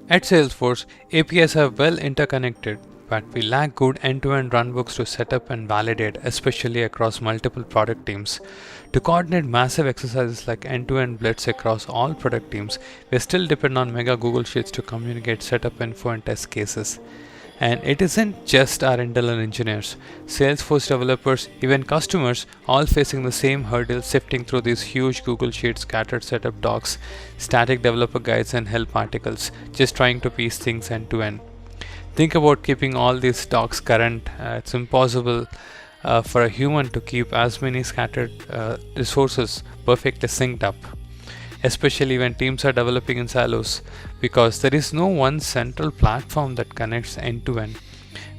At Salesforce, APIs are well interconnected, but we lack good end-to-end runbooks to set up and validate, especially across multiple product teams. To coordinate massive exercises like end-to-end blitz across all product teams, we still depend on mega Google Sheets to communicate setup info and test cases. And it isn't just our internal engineers, Salesforce developers, even customers, all facing the same hurdle sifting through these huge Google Sheets, scattered setup docs, static developer guides, and help articles, just trying to piece things end to end. Think about keeping all these docs current. It's impossible for a human to keep as many scattered resources perfectly synced up, especially when teams are developing in silos, because there is no one central platform that connects end to end,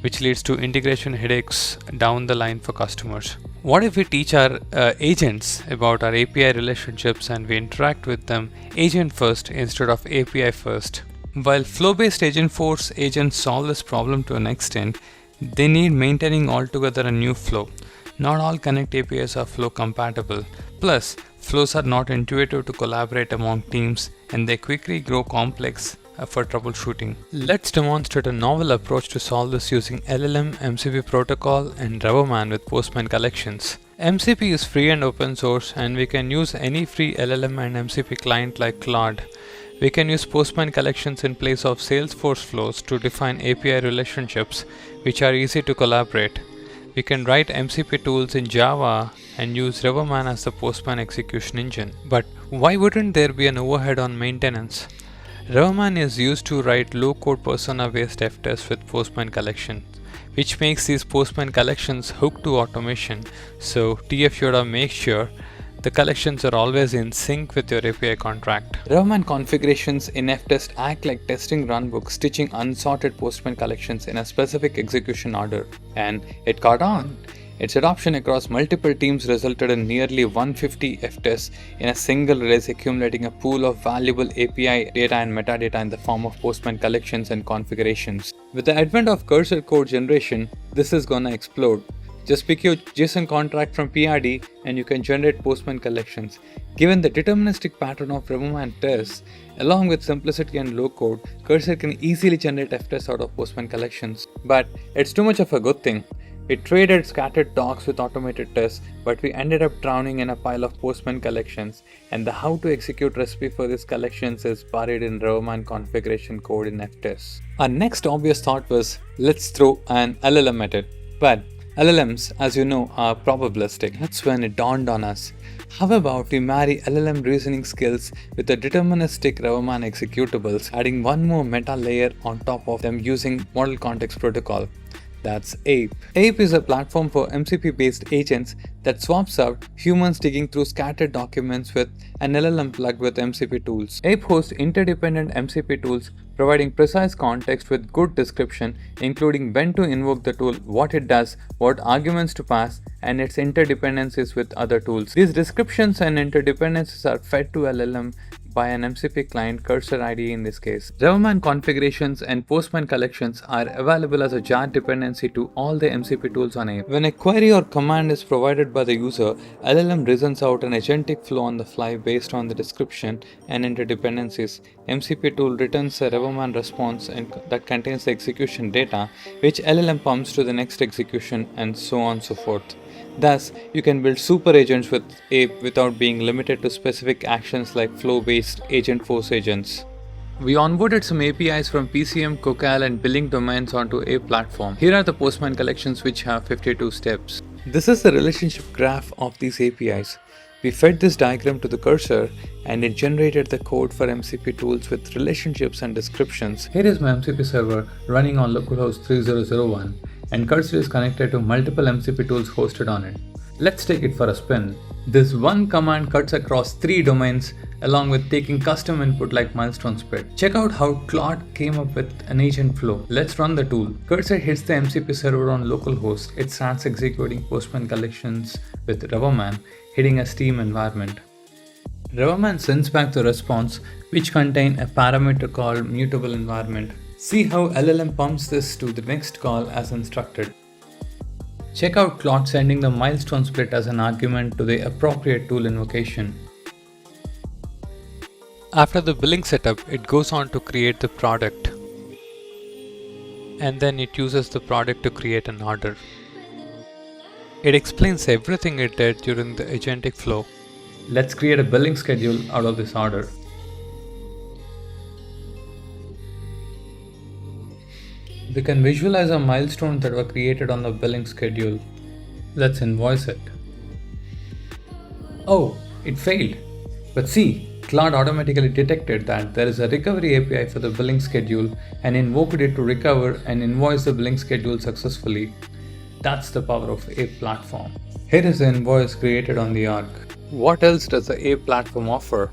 which leads to integration headaches down the line for customers. What if we teach our agents about our API relationships and we interact with them agent first instead of API first? While flow-based Agentforce agents solve this problem to an extent, they need maintaining altogether a new flow. Not all Connect APIs are flow compatible. Plus, flows are not intuitive to collaborate among teams and they quickly grow complex for troubleshooting. Let's demonstrate a novel approach to solve this using LLM, MCP protocol, and RevoMan with Postman collections. MCP is free and open source, and we can use any free LLM and MCP client like Claude. We can use Postman collections in place of Salesforce flows to define API relationships, which are easy to collaborate. We can write MCP tools in Java and use RevoMan as the Postman execution engine. But why wouldn't there be an overhead on maintenance? RevoMan is used to write low-code persona-based ftests with Postman collections, which makes these Postman collections hooked to automation. So TF should make sure the collections are always in sync with your API contract. RevoMan configurations in ftest act like testing runbooks, stitching unsorted Postman collections in a specific execution order. And it caught on. Its adoption across multiple teams resulted in nearly 150 ftests in a single release, accumulating a pool of valuable API data and metadata in the form of Postman collections and configurations. With the advent of cursor code generation, this is gonna explode. Just pick your JSON contract from PRD and you can generate Postman collections. Given the deterministic pattern of RevoMan tests, along with simplicity and low code, Cursor can easily generate ftests out of Postman collections. But it's too much of a good thing. We traded scattered docs with automated tests, but we ended up drowning in a pile of Postman collections, and the how to execute recipe for these collections is buried in RevoMan configuration code in ftests. Our next obvious thought was, let's throw an LLM at it. But LLMs, as you know, are probabilistic. That's when it dawned on us. How about we marry LLM reasoning skills with the deterministic RevoMan executables, adding one more meta layer on top of them using Model Context Protocol? That's Ape. Ape is a platform for MCP-based agents that swaps out humans digging through scattered documents with an LLM plugged with MCP tools. Ape hosts interdependent MCP tools providing precise context with good description, including when to invoke the tool, what it does, what arguments to pass, and its interdependencies with other tools. These descriptions and interdependencies are fed to LLM by an MCP client, Cursor IDE in this case. RevoMan configurations and Postman collections are available as a jar dependency to all the MCP tools on Ape. When a query or command is provided by the user, LLM reasons out an agentic flow on the fly based on the description and interdependencies. MCP tool returns a RevoMan response that contains the execution data, which LLM pumps to the next execution, and so on and so forth. Thus, you can build super agents with Ape without being limited to specific actions like flow-based Agentforce agents. We onboarded some APIs from PCM, Cocal, and billing domains onto Ape platform. Here are the Postman collections, which have 52 steps. This is the relationship graph of these APIs. We fed this diagram to the Cursor and it generated the code for MCP tools with relationships and descriptions. Here is my MCP server running on localhost 3001. And Cursor is connected to multiple MCP tools hosted on it. Let's take it for a spin. This one command cuts across 3 domains along with taking custom input like milestone spread. Check out how Claude came up with an agent flow. Let's run the tool. Cursor hits the MCP server on localhost. It starts executing Postman collections with RevoMan, hitting a Steam environment. RevoMan sends back the response, which contain a parameter called mutable environment. See how LLM pumps this to the next call as instructed. Check out Claude sending the milestone split as an argument to the appropriate tool invocation. After the billing setup, it goes on to create the product, and then it uses the product to create an order. It explains everything it did during the agentic flow. Let's create a billing schedule out of this order. We can visualize our milestones that were created on the billing schedule. Let's invoice it. Oh, it failed. But see, Claude automatically detected that there is a recovery API for the billing schedule and invoked it to recover and invoice the billing schedule successfully. That's the power of Ape Platform. Here is the invoice created on the Arc. What else does the Ape Platform offer?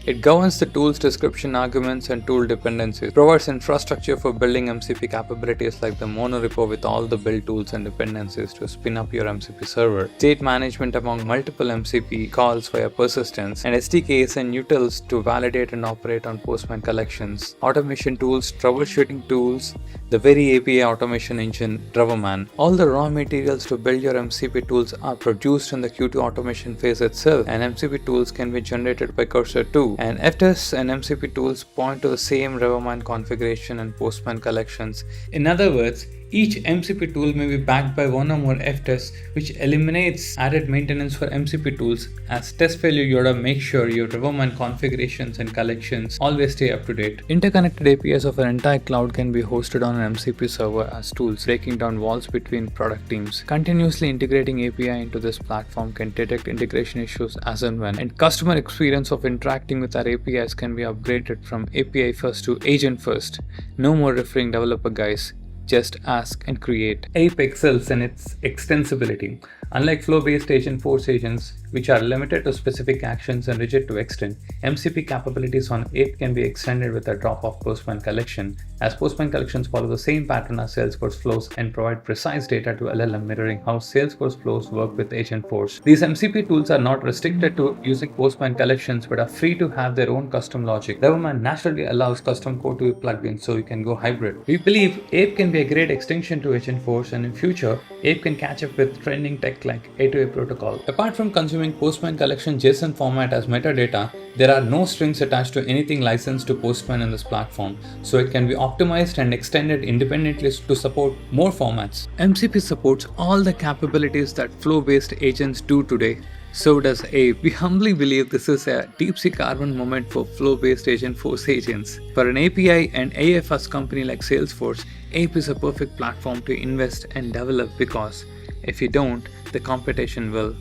It governs the tool's description arguments and tool dependencies, provides infrastructure for building MCP capabilities like the monorepo with all the build tools and dependencies to spin up your MCP server, state management among multiple MCP calls via persistence, and SDKs and utils to validate and operate on Postman collections, automation tools, troubleshooting tools, the very API automation engine, Driverman. All the raw materials to build your MCP tools are produced in the Q2 automation phase itself, and MCP tools can be generated by Cursor too. And FTEST and MCP tools point to the same Driverman configuration and Postman collections. In other words, each MCP tool may be backed by one or more FTEST, which eliminates added maintenance for MCP tools, as test failure Yoda makes sure your Driverman configurations and collections always stay up to date. Interconnected APIs of an entire cloud can be hosted on an MCP server as tools, breaking down walls between product teams. Continuously integrating API into this platform can detect integration issues as and when, and customer experience of interacting with our APIs can be upgraded from API first to agent first. No more referring developer guys. Just ask and create. Ape excels in its extensibility. Unlike flow-based Agentforce agents, which are limited to specific actions and rigid to extend, MCP capabilities on Ape can be extended with a drop of Postman collection, as Postman collections follow the same pattern as Salesforce flows and provide precise data to LLM mirroring how Salesforce flows work with Agentforce. These MCP tools are not restricted to using Postman collections but are free to have their own custom logic. Driverman naturally allows custom code to be plugged in, so you can go hybrid. We believe Ape can be a great extension to Agentforce, and in future, Ape can catch up with trending tech like A2A protocol. Apart from consuming Postman collection JSON format as metadata, there are no strings attached to anything licensed to Postman in this platform, so it can be optimized and extended independently to support more formats. MCP supports all the capabilities that flow-based agents do today. So does Ape. We humbly believe this is a deep-sea carbon moment for flow-based Agentforce agents. For an API and AFS company like Salesforce, Ape is a perfect platform to invest and develop, because if you don't, the competition will.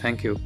Thank you.